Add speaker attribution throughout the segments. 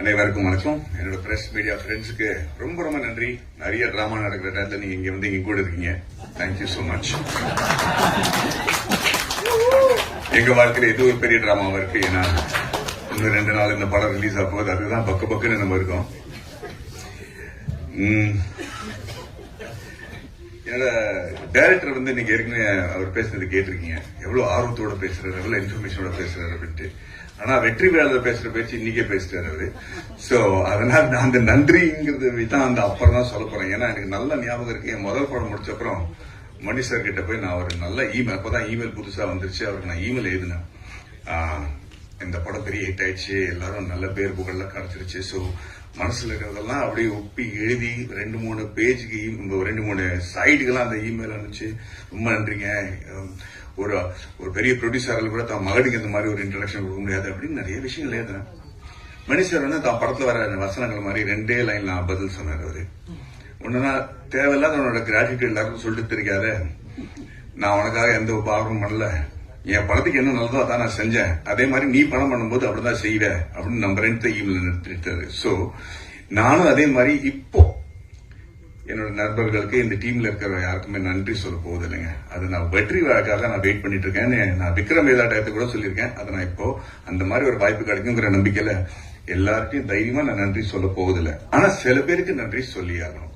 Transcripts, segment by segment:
Speaker 1: அனைவருக்கும் வணக்கம். என்னோட பிரஸ் மீடியா ஃப்ரெண்ட்ஸுக்கு ரொம்ப ரொம்ப நன்றி. நிறைய டிராமா நடக்கிற நேரத்தில் நீங்க இங்க வந்து இங்க கூட இருக்கீங்க. Thank you so much. எங்க வாழ்க்கையில இது ஒரு பெரிய டிராமாவா இருக்கு. ஏன்னா இன்னும் 2 நாள் இந்த படம் ரிலீஸ் ஆக போகுது. அதுதான் பக்கு பக்குன்னு நம்ம இருக்கோம். என்னோட டைரக்டர் வந்து நீங்க ஏற்கனவே அவர் பேசுறது கேட்டிருக்கீங்க. எவ்வளவு ஆர்வத்தோட பேசுறாரு, எவ்வளவு இன்ஃபர்மேஷனோட பேசுறாரு அப்படின்ட்டு. ஆனா வெற்றி வேளாளர் பேசுற பேச்சு இன்னைக்கே பேசிட்டாரு அவரு. சோ அதனால நான் அந்த நன்றிங்கிறது தான் அந்த அப்புறம் தான் சொல்ல போறேன். ஏன்னா எனக்கு நல்ல ஞாபகம் இருக்கு. என் முதல் படம் முடிச்ச அப்புறம் மணி சார் கிட்ட போய் நான் ஒரு நல்ல இமெயில், அப்பதான் இமெயில் புதுசா வந்துருச்சு, அவருக்கு நான் இமெயில் எழுதினேன். இந்த படம் பெரிய ஹிட் ஆயிடுச்சு, எல்லாரும் நல்ல பேர் புகழ்ல கிடைச்சிருச்சு. சோ மனசுல இருக்கிறதெல்லாம் அப்படியே ஒப்பி எழுதி 2-3 பேஜுக்கு 2-3 சைடுக்கெல்லாம் அந்த இமெயில் அனுப்பிச்சு ரொம்ப நன்றிங்க. ஒரு பெரிய ப்ரொடியூசர்கள் கூட தான் மகனுக்கு இந்த மாதிரி ஒரு இன்ட்ரடக்ஷன் கொடுக்க முடியாது அப்படின்னு நிறைய விஷயங்கள் எழுதுறேன். மணி சார் வந்து தான் படத்துல வர வசனங்கள் மாதிரி 2 லைன்ல பதில் சொன்னார். அவரு ஒண்ணுனா தேவையில்லாத உன்னோட கிராட்டிடியூட் எல்லாருக்கும் சொல்லிட்டு தெரியாத, நான் உனக்காக எந்த உபகாரமும் பண்ணல, என் படத்துக்கு என்ன நல்லதோ அதான் நான் செஞ்சேன், அதே மாதிரி நீ படம் பண்ணும்போது அப்படிதான் செய்வேன் அப்படின்னு நம்புறேன்னு இமெயில் நிறுத்திட்டாரு. சோ நானும் அதே மாதிரி இப்போ என்னோட நண்பர்களுக்கு இந்த டீம்ல இருக்கிற யாருக்குமே நன்றி சொல்ல போகுது இல்லைங்க. அது நான் வெற்றி விழாக்காக நான் வெயிட் பண்ணிட்டு இருக்கேன். நான் விக்ரம் வேதா டயத்தை கூட சொல்லியிருக்கேன். அதை நான் இப்போ அந்த மாதிரி ஒரு வாய்ப்பு கிடைக்குங்கிற நம்பிக்கையில எல்லார்ட்டையும் தைரியமா நான் நன்றி சொல்ல போவதில்லை. ஆனா சில பேருக்கு நன்றி சொல்லி ஆகணும்.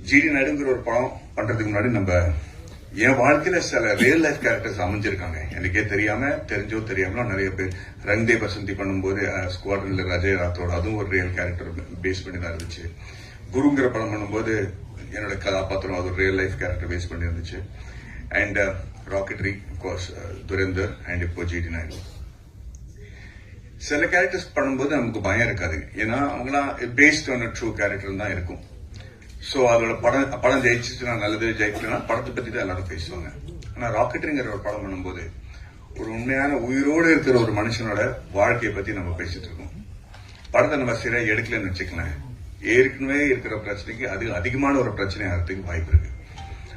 Speaker 1: ஜிடி நாயுடுங்கிற ஒரு படம் பண்றதுக்கு முன்னாடி நம்ம என் வாழ்க்கையில சில ரியல் லைஃப் கேரக்டர்ஸ் அமைஞ்சிருக்காங்க. எனக்கே தெரிஞ்சோ தெரியாமலோ நிறைய பேர். ரங்தே பசந்தி பண்ணும்போது ஸ்குவாட்ரன்ல அஜய் ராத்தோட அதுவும் ஒரு ரியல் கேரக்டர் பேஸ் பண்ணி தான் இருந்துச்சு. குருங்கிற படம் பண்ணும்போது என்னோட கதாபாத்திரம் அது ஒரு ரியல் லைஃப் கேரக்டர் பேஸ் பண்ணி இருந்துச்சு. அண்ட் ராக்கெட்ரி கோர்ஸ் துரேந்தர் அண்ட் இப்போ ஜிடி நாயுடு. சில கேரக்டர்ஸ் பண்ணும்போது நமக்கு பயம் இருக்காது. ஏன்னா அவங்களாம் பேஸ்ட் ஆன் ட்ரூ கேரக்டர் தான் இருக்கும். சோ அதோட படம் ஜெயிச்சுன்னா நல்லது, ஜெயிக்கலன்னா படத்தை பத்தி தான் எல்லாரும் பேசுவாங்க. ஆனா ராக்கெட்ரிங்கிற ஒரு படம் பண்ணும்போது ஒரு உண்மையான உயிரோடு இருக்கிற ஒரு மனுஷனோட வாழ்க்கையை பத்தி நம்ம பேசிட்டு இருக்கோம். படத்தை நம்ம சரியா எடுக்கலன்னு வச்சுக்கலாம், ஏற்கனவே இருக்கிற பிரச்சனைக்கு அது அதிகமான ஒரு பிரச்சனை ஆகிறதுக்கு வாய்ப்பு இருக்கு.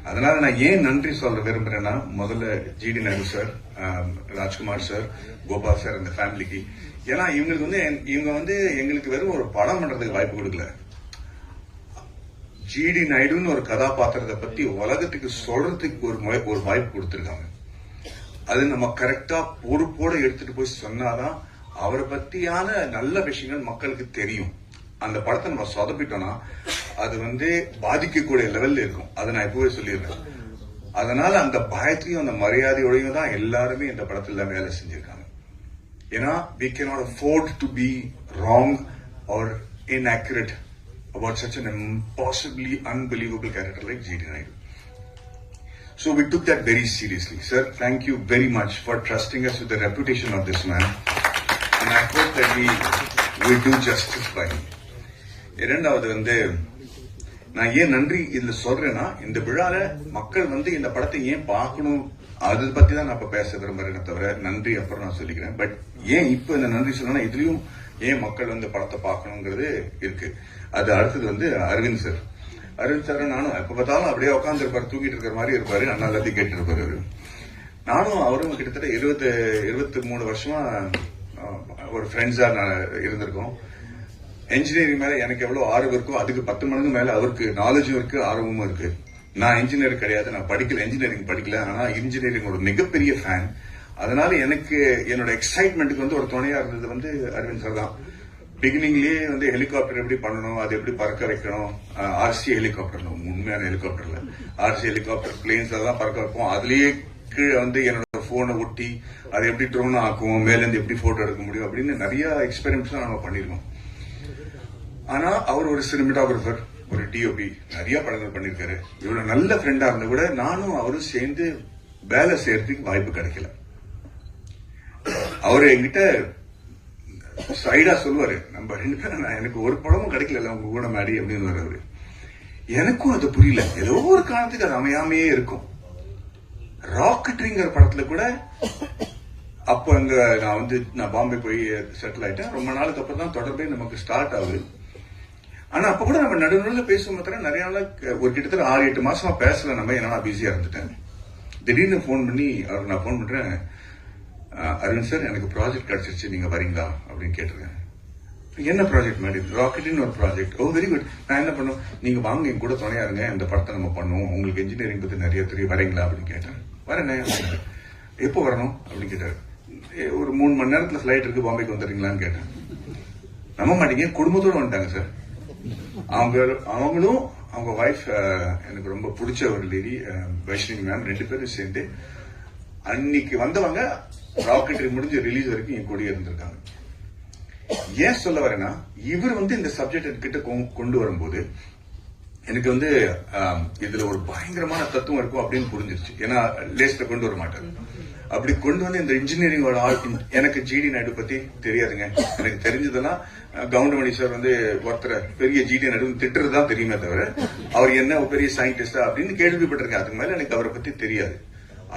Speaker 1: அதனால நான் ஏன் நன்றி சொல்ல விரும்புறேன்னா, முதல்ல GD Naidu sir, Rajkumar sir, Gopal sir, அந்த ஃபேமிலிக்கு. ஏன்னா இவங்க வந்து எங்களுக்கு வெறும் ஒரு படம் பண்றதுக்கு வாய்ப்பு கொடுக்கல, ஜிடி நாயுடுன்னு ஒரு கதாபாத்திரத்தை பத்தி உலகத்துக்கு சொல்றதுக்கு ஒரு வாய்ப்பு கொடுத்திருக்காங்க. அது நம்ம கரெக்டா பொறுப்போட எடுத்துட்டு போய் சொன்னாதான் அவரை பத்தியான நல்ல விஷயங்கள் மக்களுக்கு தெரியும். அந்த படத்தை நம்ம சொதப்பிட்டோம்னா அது வந்து பாதிக்கக்கூடிய லெவல்ல இருக்கும். அதை நான் இப்பவே சொல்லிடுறேன். அதனால அந்த பயத்தையும் அந்த மரியாதையோடையும் தான் எல்லாருமே இந்த படத்துல வேலை செஞ்சிருக்காங்க. ஏன்னா we cannot afford to be wrong or inaccurate about such an impossibly unbelievable character like G.D. Naidu. So we took that very seriously. Sir, thank you very much for trusting us with the reputation of this man. And I hope that we do justice by him. இரண்டாவது வந்து நான் ஏன் நன்றி இதுல சொல்றேன்னா, இந்த விழால மக்கள் வந்து இந்த படத்தை ஏன் பார்க்கணும் அதை பத்தி தான் நான் இப்ப பேச விரும்புறேன் தவிர நன்றி அப்புறம் நான் சொல்லிக்கிறேன். பட் ஏன் இப்ப இந்த நன்றி சொல்லணும்னா, இதுலயும் ஏன் மக்கள் வந்து படத்தை பார்க்கணுங்கிறது இருக்கு. அது அடுத்தது வந்து அரவிந்த் சார். அரவிந்த் சார் நானும் எப்ப பார்த்தாலும் அப்படியே உட்கார்ந்து இருப்பாரு, தூங்கிட்டு இருக்கிற மாதிரி இருப்பாரு, நல்லா எல்லாத்தையும் கேட்டு இருப்பாரு அவரு. நானும் அவரும் கிட்டத்தட்ட 23 வருஷமா ஒரு ஃப்ரெண்ட்ஸா இருந்திருக்கோம். என்ஜினியரிங் மேல எனக்கு எவ்வளவு ஆர்வம் இருக்கோ அதுக்கு 10 மடங்கு மேல அவருக்கு நாலேஜும் இருக்கு, ஆர்வமும் இருக்கு. நான் இன்ஜினியர் கிடையாது, நான் என்ஜினியரிங் படிக்கல. ஆனா இன்ஜினியரிங் ஒரு மிகப்பெரிய ஃபேன். அதனால எனக்கு என்னோட எக்ஸைட்மெண்ட்டுக்கு வந்து ஒரு துணையா இருந்தது வந்து அரவிந்த் சார் தான். பிகினிங்லயே வந்து ஹெலிகாப்டர் எப்படி பண்ணணும், அது எப்படி பறக்க வைக்கணும், ஆர்சி ஹெலிகாப்டர், உண்மையான ஹெலிகாப்டர்ல ஆர்சி ஹெலிகாப்டர் பிளேன்ஸ் அதெல்லாம் பறக்க வைப்போம். அதுலயே கீழே வந்து என்னோட போனை ஒட்டி அதை எப்படி ட்ரோன் ஆக்குவோம், மேல இருந்து எப்படி போட்டோ எடுக்க முடியும் அப்படின்னு நிறைய எக்ஸ்பெரிமெண்ட்ஸ் நம்ம பண்ணிருக்கோம். ஆனா அவர் ஒரு சினிமாட்டோகிராஃபர், ஒரு டிஓபி, நிறைய படங்கள் பண்ணிருக்காரு. இவ்வளவு நல்ல ஃப்ரெண்டா இருந்த கூட நானும் அவரும் சேர்ந்து வேலை செய்யறதுக்கு வாய்ப்பு கிடைக்கல. அவரு என்கிட்ட சைடா சொல்லுவாரு, நம்ம 2 பேரும் எனக்கு ஒரு படமும் கிடைக்கல உங்க கூட மாடி அப்படின்னு அவரு. எனக்கும் அது புரியல, ஏதோ ஒரு காரணத்துக்கு அது அமையாமையே இருக்கும். ராக்கெட்ரிங்கிற படத்துல கூட அப்போ அங்க நான் பாம்பே போய் செட்டில் ஆயிட்டேன். ரொம்ப நாளுக்கு அப்புறம் தான் தொடர்பே நமக்கு ஸ்டார்ட் ஆகுது. ஆனா அப்ப கூட நம்ம நடுநடுல பேசுவோம். நிறைய நாள் ஒரு கிட்டத்தட்ட 6-8 மாசமா பேசல நம்ம. ஏன்னா பிஸியா இருந்துட்டேன். திடீர்னு போன் பண்ணி அவருக்கு நான் போன் பண்றேன், அரவிந்த் சார் எனக்கு ப்ராஜெக்ட் கிடைச்சிருச்சு, நீங்க வரீங்களா அப்படின்னு கேட்டிருக்கேன். என்ன ப்ராஜெக்ட் மாதிரி ராக்கெட்னு ஒரு ப்ராஜெக்ட். ஓ வெரி குட். நான் என்ன பண்ணுவோம், நீங்க வாங்க என் கூட துணையா இருங்க, இந்த படத்தை நம்ம பண்ணுவோம், உங்களுக்கு இன்ஜினியரிங் பத்தி நிறைய தெரியும், வரீங்களா அப்படின்னு கேட்டேன். வரேனே. எப்போ வரணும் அப்படின்னு கேட்டாரு. ஒரு 3 மணி நேரத்துல ஃபிளைட் இருக்கு, பாம்பேக்கு வந்துடுறீங்களான்னு கேட்டேன். நம்ப மாட்டீங்க, குடும்பத்தோட வந்துட்டாங்க சார். அவங்களும் அவங்க ஒய்ஃப், எனக்கு ரொம்ப பிடிச்ச ஒரு லேடி வைஷ்ணவி மேம், 2 பேரும் சேர்ந்து அன்னைக்கு வந்தவங்க ராக்கெட் முடிஞ்ச ரிலீஸ் வரைக்கும் என் கூடயே இருந்திருக்காங்க. ஏன் சொல்ல வரேன்னா, இவர் இந்த சப்ஜெக்ட் கிட்ட கொண்டு வரும்போது எனக்கு இதுல ஒரு பயங்கரமான தத்துவம் இருக்கும் அப்படின்னு புரிஞ்சிருச்சு. ஏன்னா லேஸ்ல கொண்டு வர மாட்டாரு. அப்படி கொண்டு இந்த இன்ஜினியரிங்கோட எனக்கு ஜிடி நாயுடு பத்தி தெரியாதுங்க. எனக்கு தெரிஞ்சதெல்லாம் கவுண்டமணி சார் ஒருத்தர் பெரிய ஜிடி நாயுடு திட்டுறதுதான் தெரியுமே தவிர அவர் என்ன பெரிய சயின்டிஸ்டா அப்படின்னு கேள்விப்பட்டிருக்கேன். அதுக்கு மேல எனக்கு அவரை பத்தி தெரியாது.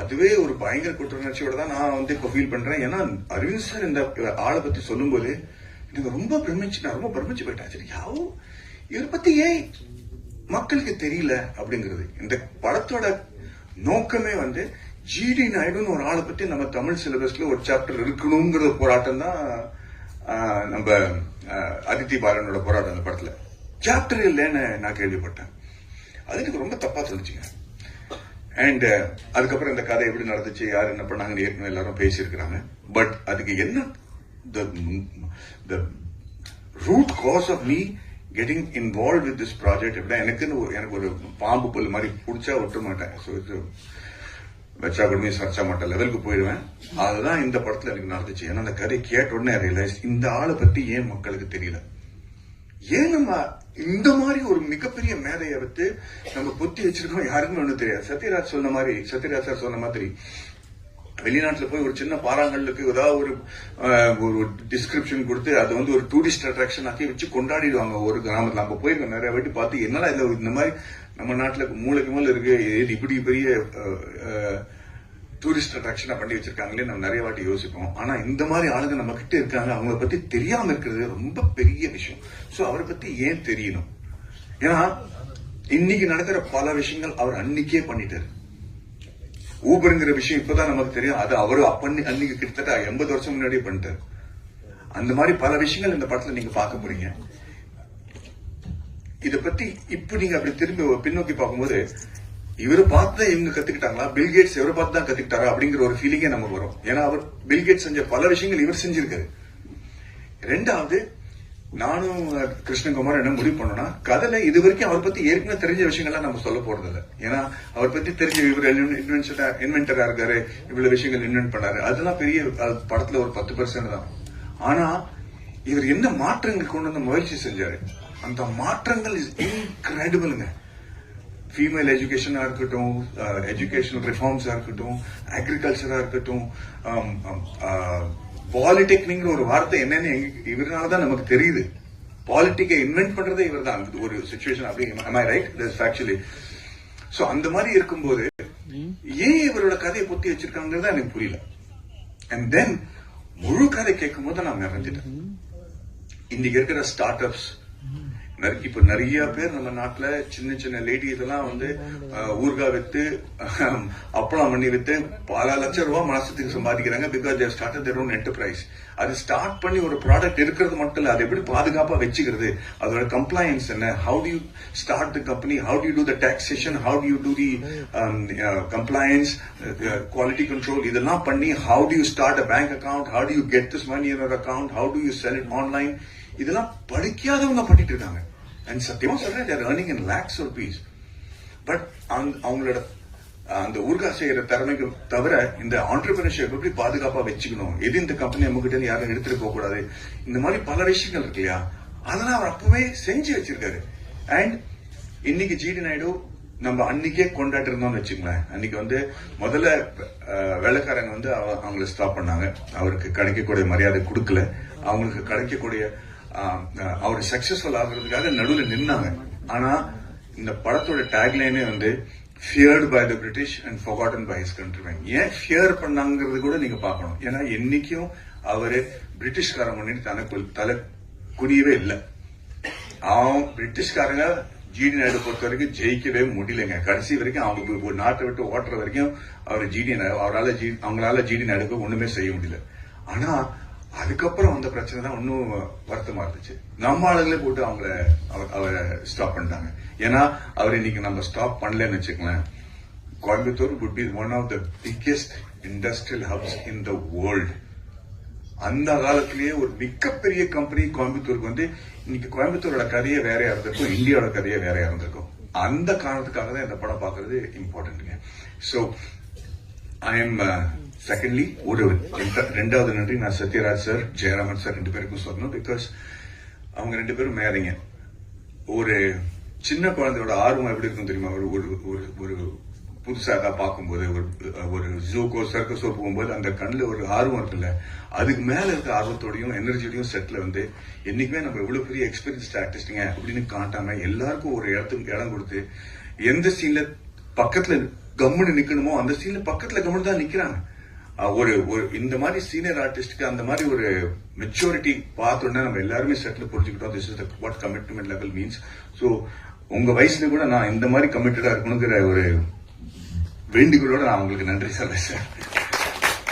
Speaker 1: அதுவே ஒரு பயங்கர குற்றவுணர்ச்சியோட தான் நான் இப்ப ஃபீல் பண்றேன். ஏன்னா அரவிந்த் சார் இந்த ஆளை பத்தி சொல்லும் போது எனக்கு ரொம்ப நான் ரொம்ப பிரமிச்சு போயிட்டேன். சரி, இவரை பத்தி ஏன் மக்களுக்கு தெரியல அப்படிங்கிறது. இந்த படத்தோட நோக்கமே ஜிடி நாயுடுன்னு ஒரு ஆளை பத்தி நம்ம தமிழ் சிலபஸ்ல ஒரு சாப்டர் இருக்கணுங்கிற போராட்டம் தான் நம்ம அதித்தி பாலனோட போராட்டம். அந்த படத்துல சாப்டர் இல்லைன்னு நான் கேள்விப்பட்டேன். அது எனக்கு ரொம்ப தப்பா தோணுச்சுங்க. அண்ட் அதுக்கப்புறம் இந்த கதை எப்படி நடந்துச்சு, யார் என்ன பண்ணாங்கன்னு ஏற்கனவே எல்லாரும் பேசியிருக்கிறாங்க. பட் அதுக்கு என்ன the root cause of me getting involved with this project எனக்கு ஒரு பாம்பு புல் மாதிரி பிடிச்சா விட்ட மாட்டேன். ஸோ இது வச்சா கூட சர்ச்சா மாட்டேன் லெவலுக்கு போயிடுவேன். அதுதான் இந்த படத்துல எனக்கு நடந்துச்சு. ஏன்னா அந்த கதை கேட்ட உடனே ரியலைஸ் இந்த ஆளை பத்தி ஏன் மக்களுக்கு தெரியல, ஏன் நம்ம இந்த மாதிரி ஒரு மிகப்பெரிய மேதையை நம்ம பொத்தி வச்சிருக்கோம், யாருக்குமே ஒண்ணு தெரியாது. சத்யராஜ் சார் சொன்ன மாதிரி வெளிநாட்டுல போய் ஒரு சின்ன பாறாங்கல்லுக்கு ஏதாவது ஒரு டிஸ்கிரிப்ஷன் கொடுத்து அது ஒரு டூரிஸ்ட் அட்ராக்ஷன் ஆக்கி வச்சு கொண்டாடிடுவாங்க ஒரு கிராமத்துல. அங்க போய் நிறைய வாட்டி பார்த்து என்னடா இல்ல இந்த மாதிரி நம்ம நாட்டுல மூளைக்கு மேல இருக்கு, இப்படி பெரிய டூரிஸ்ட் அட்ராக்ஷனா பண்ணி வச்சிருக்காங்களே நம்ம நிறைய வாட்டி யோசிப்போம். ஆனா இந்த மாதிரி ஆளுங்க நம்ம கிட்ட இருக்காங்க, அவங்கள பத்தி தெரியாம இருக்கிறது ரொம்ப பெரிய விஷயம். சோ அவரை பத்தி ஏன் தெரியணும்? ஏன்னா இன்னைக்கு நடக்கிற பல விஷயங்கள் அவர் அன்னைக்கே பண்ணிட்டாரு. ஊபருங்கிற விஷயம் இப்பதான் நமக்கு தெரியும். அது அவரு அன்னைக்கு கிட்டத்தட்ட 80 வருஷம் முன்னாடியே பண்ணிட்டாரு. அந்த மாதிரி பல விஷயங்கள் இந்த படத்துல நீங்க பார்க்க போறீங்க. இத பத்தி இப்ப நீங்க அப்படி திரும்பி பின்னோக்கி பார்க்கும்போது இவரை பார்த்து தான் இவங்க கத்துக்கிட்டாங்களா, பில்கேட்ஸ் இவரை பார்த்து தான் கத்துக்கிட்டாரா அப்படிங்கிற ஒரு ஃபீலிங்கே நமக்கு வரும். ஏன்னா அவர் பில்கேட்ஸ் செஞ்ச பல விஷயங்கள் இவர் செஞ்சிருக்காரு. ரெண்டாவது, நானும் கிருஷ்ணகுமார் என்ன முடிவு பண்ணோம்னா, கதையில இது வரைக்கும் அவர் பத்தி ஏற்கனவே தெரிஞ்ச விஷயங்கள்லாம் நம்ம சொல்ல போறது இல்லை. ஏன்னா அவர் பத்தி தெரிஞ்ச இவர் இன்வென்டரா இருக்காரு, இவ்வளவு விஷயங்கள் இன்வென்ட் பண்ணாரு, அதெல்லாம் பெரிய படத்துல ஒரு 10% தான். ஆனா இவர் என்ன மாற்றங்கள் கொண்டு வந்த முயற்சி செஞ்சாரு, அந்த மாற்றங்கள் இஸ் இன்கிரெடிபிள்ங்க. ஃபீமேல் எஜுகேஷனா இருக்கட்டும், எஜுகேஷனல் ரிஃபார்ம்ஸா இருக்கட்டும், அக்ரிகல்ச்சரா இருக்கட்டும், பாலிடெக்னிக்ங்கிற ஒரு வார்த்தை என்னன்னு இவரால்தான் நமக்கு தெரியுது. பாலிட்டிக்கை இன்வென்ட் பண்றதே இவர் தான். ஒரு சிச்சுவேஷன் அப்படி am I right? That's actually. So அந்த மாதிரி இருக்கும்போது ஏன் இவரோட கதையை பொத்தி வச்சிருக்காங்கிறது எனக்கு புரியல. அண்ட் தென் முழு கதை கேட்கும் போது நான் நிறைஞ்சிட்டேன். இன்னைக்கு இருக்கிற ஸ்டார்ட் அப்ஸ் இப்ப நிறைய பேர் நம்ம நாட்டுல சின்ன சின்ன லேடிஸ் எல்லாம் ஊர்கா வித்து அப்பளம் பண்ணி வித்து பல லட்சம் ரூபாய் மாசத்துக்கு சம்பாதிக்கிறாங்க. Because they started their own enterprise. அது ஸ்டார்ட் பண்ணி ஒரு ப்ராடக்ட் இருக்கிறது மட்டும் இல்ல, அதை எப்படி பாதுகாப்பா வச்சுக்கிறது, அதோட கம்ப்ளைன்ஸ் என்ன, how do you start the company, how do you do the taxation, how do you do the compliance, quality control, இதெல்லாம் பண்ணி how do you start a bank account, how do you get this money in your account, how do you sell it online, இதெல்லாம் படிக்காதவங்க பண்ணிட்டு இருக்காங்க. And சத்தியமா சொல்றேன், they are earning in lakhs of rupees. But அவங்களோட அந்த ஊர்கா செய்யற திறமைக்கு தவிர இந்த ஆண்டர்பிரினர்ஷிப் எப்படி பாதுகாப்பா வச்சுக்கணும், எது இந்த கம்பெனி நம்ம கிட்ட யாரும் எடுத்துட்டு போக கூடாது, இந்த மாதிரி பல விஷயங்கள் இருக்கு இல்லையா, அதெல்லாம் அவர் அப்பவே செஞ்சு வச்சிருக்காரு. அண்ட் இன்னைக்கு ஜிடி நாயுடு நம்ம அன்னைக்கே கொண்டாட்டு இருந்தோம்னு வச்சுங்களேன். அன்னைக்கு முதல்ல வேலைக்காரங்க அவங்கள ஸ்டாப் பண்ணாங்க, அவருக்கு கிடைக்கக்கூடிய மரியாதை கொடுக்கல, அவங்களுக்கு கிடைக்கக்கூடிய அவர் சக்சஸ்ஃபுல் ஆகுறதுக்காக நடுவில் நின்னாங்க. ஆனா இந்த படத்தோட டேக்லைனே feared by the British and forgotten by his countrymen. ஏன் ஃபியர் பண்ணாங்கிறது கூட நீங்க பார்க்கணும். ஏன்னா என்னைக்கும் அவரு பிரிட்டிஷ்காரன் முன்னாடி தலை குனியவே இல்லை. பிரிட்டிஷ்காரங்க ஜிடி நாயுடு பொறுத்த வரைக்கும் ஜெயிக்கவே முடியலைங்க. கடைசி வரைக்கும் அவங்க நாட்டை விட்டு ஓட்டுற வரைக்கும் அவங்களால ஜிடி நாயுடுக்கு ஒண்ணுமே செய்ய முடியல. ஆனா அதுக்கப்புறம் வந்த பிரச்சனை தான் இன்னும் வருத்தமா இருந்துச்சு. நம்ம ஆளுங்களே போட்டு அவரை ஸ்டாப் பண்ணிட்டாங்க. ஏன்னா அவர் இன்னைக்கு நம்ம ஸ்டாப் பண்ணலன்னு வச்சுக்கலாம், Coimbatore would be one of the biggest industrial hubs in the world. அந்த காலத்திலேயே ஒரு மிகப்பெரிய கம்பெனி கோயம்புத்தூருக்கு வந்து இன்னைக்கு கோயம்புத்தூரோட கதையை வேறையா இருந்திருக்கும், இந்தியாவோட கதையை வேறையா இருந்திருக்கும். அந்த காரணத்துக்காக தான் இந்த படம் பார்க்கறது இம்பார்ட்டன்ட்ங்க. ஸோ ஐ எம் செகண்ட்லி ஒரு ரெண்டாவது நன்றி நான் சத்யராஜ் சார், ஜெயராமன் சார் 2 பேருக்கும் சொல்லணும். பிகாஸ் அவங்க 2 பேரும் மேதைங்க. ஒரு சின்ன குழந்தையோட ஆர்வம் எப்படி இருக்கும் தெரியுமா? ஒரு புதுசா தான் பார்க்கும்போது, ஒரு ஜூக்கோ சர்க்கஸோ போகும்போது அந்த கண்ணில் ஒரு ஆர்வம் இருக்குல்ல, அதுக்கு மேல இருக்க ஆர்வத்தோடையும் எனர்ஜியோடையும் செட்ல வந்து என்னைக்குமே நம்ம எவ்வளவு பெரிய எக்ஸ்பீரியன்ஸ்ட் ஆர்டிஸ்டுங்க அப்படின்னு காட்டாம எல்லாருக்கும் ஒரு இடம் கொடுத்து, எந்த சீன்ல பக்கத்துல கம்முன்னு நிக்கணுமோ அந்த சீன்ல பக்கத்துல கம்முன்னு தான் நிக்கிறாங்க. ஒரு இந்த மாதிரி சீனியர் ஆர்டிஸ்டுக்கு அந்த மாதிரி ஒரு மெச்சூரிட்டி பார்த்தோன்னா நம்ம எல்லாருமே செட்ல புரிஞ்சுக்கிட்டோம். This is what commitment level means. So உங்க வயசுல கூட நான் இந்த மாதிரி கமிட்டடா இருக்கணுங்கிற ஒரு வேண்டிகளோட நான் உங்களுக்கு நன்றி சொல்றேன் sir.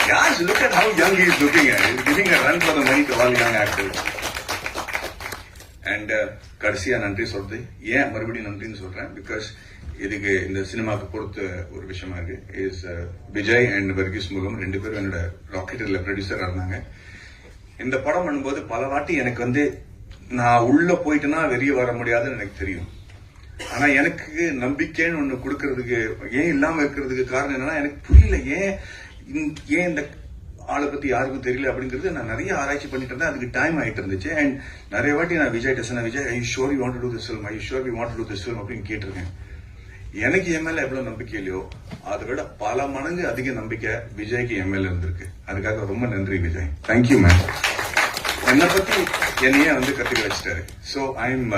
Speaker 1: Guys, look at how young he is looking at. He's giving a run for the money to all young actors. And கடைசியா நன்றி சொல்றது ஏன் மறுபடியும் நன்றின்னு சொல்றேன், பிகாஸ் இதுக்கு இந்த சினிமாவுக்கு பொறுத்த ஒரு விஷயமா இருக்கு. இஸ் விஜய் அண்ட் வர்கீஸ் முகம் 2 பேரும் என்னோட ராக்கெட்டில் ப்ரொடியூசரா இருந்தாங்க. இந்த படம் பண்ணும்போது பல வாட்டி எனக்கு வந்து நான் உள்ள போயிட்டேன்னா வெளியே வர முடியாதுன்னு எனக்கு தெரியும். ஆனா எனக்கு நம்பிக்கைன்னு ஒண்ணு கொடுக்கறதுக்கு ஏன் இல்லாம இருக்கிறதுக்கு காரணம் என்னன்னா, எனக்கு புரியல ஏன் இந்த ஆளை பத்தி யாருக்கும் தெரியல அப்படிங்கிறது. நான் நிறைய ஆராய்ச்சி பண்ணிட்டு இருந்தேன், அதுக்கு டைம் ஆயிட்டு இருந்துச்சு. அண்ட் நிறைய வாட்டி நான் Vijay Vijay I sure you want to do this film, I sure you want to do this film அப்படின்னு கேட்டிருக்கேன். எனக்கு என் மேல எவ்வளவு நம்பிக்கை இல்லையோ அதை விட பல மடங்கு அதிக நம்பிக்கை விஜய்க்கு என் மேல இருந்திருக்கு. அதுக்காக ரொம்ப நன்றி விஜய். Thank you ma'am. என்னை பத்தி என்னையே வந்து கத்துக்க வச்சுட்டாரு. ஸோ ஐ எம்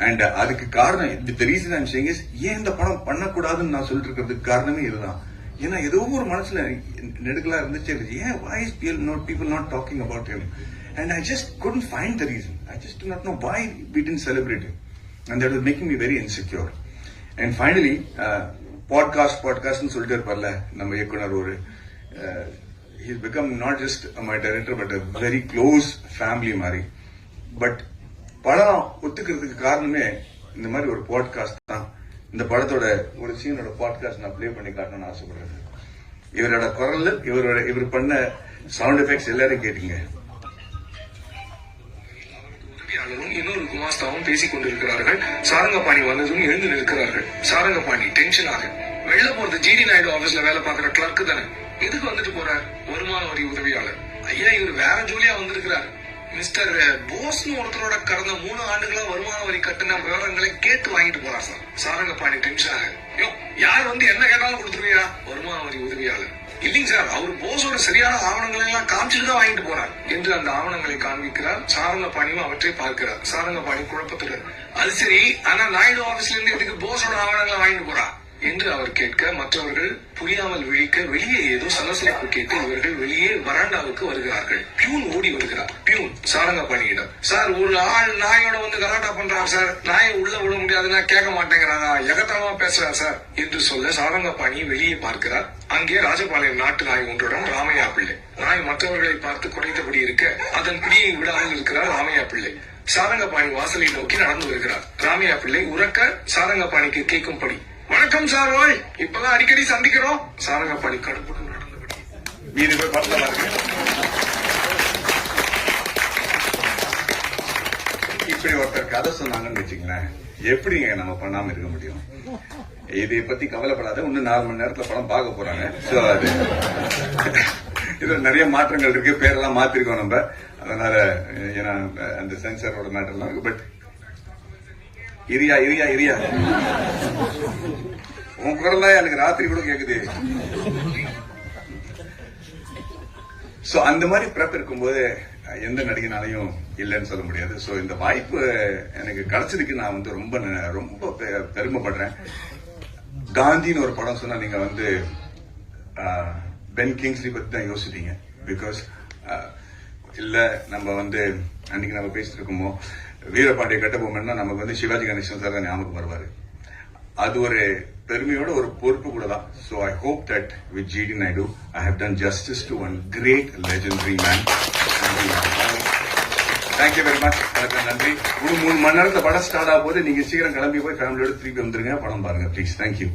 Speaker 1: அண்ட் அதுக்கு காரணம் the reason I'm saying is, ஏன் இந்த படம் பண்ணக்கூடாதுன்னு நான் சொல்லிட்டு இருக்கிறதுக்கு காரணமே இதுதான். ஏன்னா ஏதோ ஒரு மனசுல நெடுக்கலா இருந்துச்சு, ஏன் why is people not talking about him, and I just couldn't find the reason. I just do not know why we didn't celebrate him, and that was making me very insecure. And finally பாட்காஸ்ட்னு சொல்லிட்டு இருப்பார்ல நம்ம இயக்குனர், ஒரு he's become not just my director but a very close family மாதிரி. But படம் ஒத்துக்கிறதுக்கு காரணமே இந்த மாதிரி ஒரு பாட்காஸ்ட் தான். இந்த படத்தோட ஒரு சீனோட பாட்காஸ்ட் நான் ப்ளே பண்ணி காட்டணும்னு ஆசைப்படுறேன். இவரோட குரல்ல இவர் பண்ண சவுண்ட் எஃபெக்ட்ஸ் எல்லாரும் கேட்டீங்க.
Speaker 2: இன்னொரு குமாஸ்தாவும் பேசிக் கொண்டிருக்கிறார்கள். சாரங்கபாணி வந்ததும் எழுந்து நிற்கிறார்கள். சாரங்கபாணி டென்ஷனாக, வெளில போறது ஜிடி நாயுடு ஆபீஸ்ல வேலை பார்க்கிற கிளர்க்கு தானே, எதுக்கு வந்துட்டு போறார்? வருமான வரி உதவியாளர். ஐயா, இவர் வேற ஜோலியா வந்திருக்கிறார். மிஸ்டர் போஸ்னு ஒருத்தரோட கடந்த 3 ஆண்டுகளா வருமான வரி கட்டின விவரங்களை கேட்டு வாங்கிட்டு போறார் சார். சாரங்கபாணி டென்ஷனாக, யார் வந்து என்ன கேட்டாலும் கொடுத்துருவியா? வருமான வரி உதவியாளர். இல்லைங்க சார், அவர் போஸோட சரியான ஆவணங்களை எல்லாம் காமிச்சுட்டு தான் வாங்கிட்டு போறார் என்று அந்த ஆவணங்களை காண்பிக்கிறார். சாரங்கபாணியும் அவற்றை பார்க்கிறார். சாரங்கபாணி குழப்பத்துடன், அது சரி, ஆனா நாயுடு ஆபீஸ்ல இருந்து எதுக்கு போஸோட ஆவணங்களை வாங்கிட்டு போறா என்று அவர் கேட்க, மற்றவர்கள் புரியாமல் விழிக்க, வெளியே ஏதோ சலசலப்பு கேட்டு இவர்கள் வெளியே வராண்டாவுக்கு வருகிறார்கள். பியூன் ஓடி வருகிறார். பியூன் சாரங்கபாணியிடம், சார், ஒரு ஆள் நாயோட வந்து கலாட்டா பண்றார் சார், நாயை உள்ள விட முடியாதுன்னா கேட்க மாட்டேங்கிறாங்க, எகத்தனமா பேசுறார் சார் என்று சொல்ல சாரங்கபாணி வெளியே பார்க்கிறார். அங்கே ராஜபாளையம் நாட்டு நாய் ஒன்றுடன் ராமையா பிள்ளை. நாய் மற்றவர்களை பார்த்து குறைந்தபடி இருக்க அதன் பிடியை விடாமல் இருக்கிறார் ராமையா பிள்ளை. சாரங்கபாணி வாசலை நோக்கி நடந்து வருகிறார். ராமையா பிள்ளை உறக்க சாரங்கபாணிக்கு கேட்கும்படி, வணக்கம் சார், ஓய், இப்பதான் அடிக்கடி சந்திக்கிறோம். சாரங்கபாணி கடுப்புடன் நடந்தபடி,
Speaker 1: மீது போய் பார்த்தா இருக்கு. இப்படி ஒருத்தர் கதை சொன்னாங்கன்னு வச்சுங்களேன், எப்படிங்க நம்ம பண்ணாம இருக்க முடியும்? இதை பத்தி கவலைப்படாத, இன்னும் 4 மணி நேரத்துல படம் பார்க்க போறாங்க. சோ அது இதுல நிறைய மாற்றங்கள் இருக்கு, பேரெல்லாம் மாத்திருக்கோம் நம்ம. அதனால ஏன்னா அந்த சென்சாரோட மேட்டர்லாம் இருக்கு. பட் இரியா உன் குரல் தான் எனக்கு ராத்திரி கூட கேக்குது. சோ அந்த மாதிரி ப்ரெப் இருக்கும்போது எந்த நடிகனாலையும் இல்லைன்னு சொல்ல முடியாது. சோ இந்த வாய்ப்பு எனக்கு கிடைச்சதுக்கு நான் வந்து ரொம்ப ரொம்ப பெருமைப்படுறேன். காந்தின்னு ஒரு படம் சொன்னா நீங்க வந்து பென் கிங்ஸ்லி பத்தி தான் யோசிப்பீங்க. பிகாஸ் இல்ல நம்ம வந்து அன்னைக்கு நம்ம பேசிட்டு இருக்கோமோ வீரபாண்டிய கட்டபொம்மன்னா நமக்கு வந்து சிவாஜி கணேசன் சார் தான் ஞாபகம் வருவாரு. அது ஒரு பெருமையோட ஒரு பொறுப்பு கூட தான். So I hope that with GD Naidu I have done justice to one great legendary man. Thank you very much. நன்றி. 3 மணி நேரத்துல படம் ஸ்டார்ட் ஆகும் போது நீங்க சீக்கிரம் கிளம்பி போய் ஃபேமிலியோட திருப்பி வந்துருங்க, படம் பாருங்க ப்ளீஸ். தேங்க்யூ.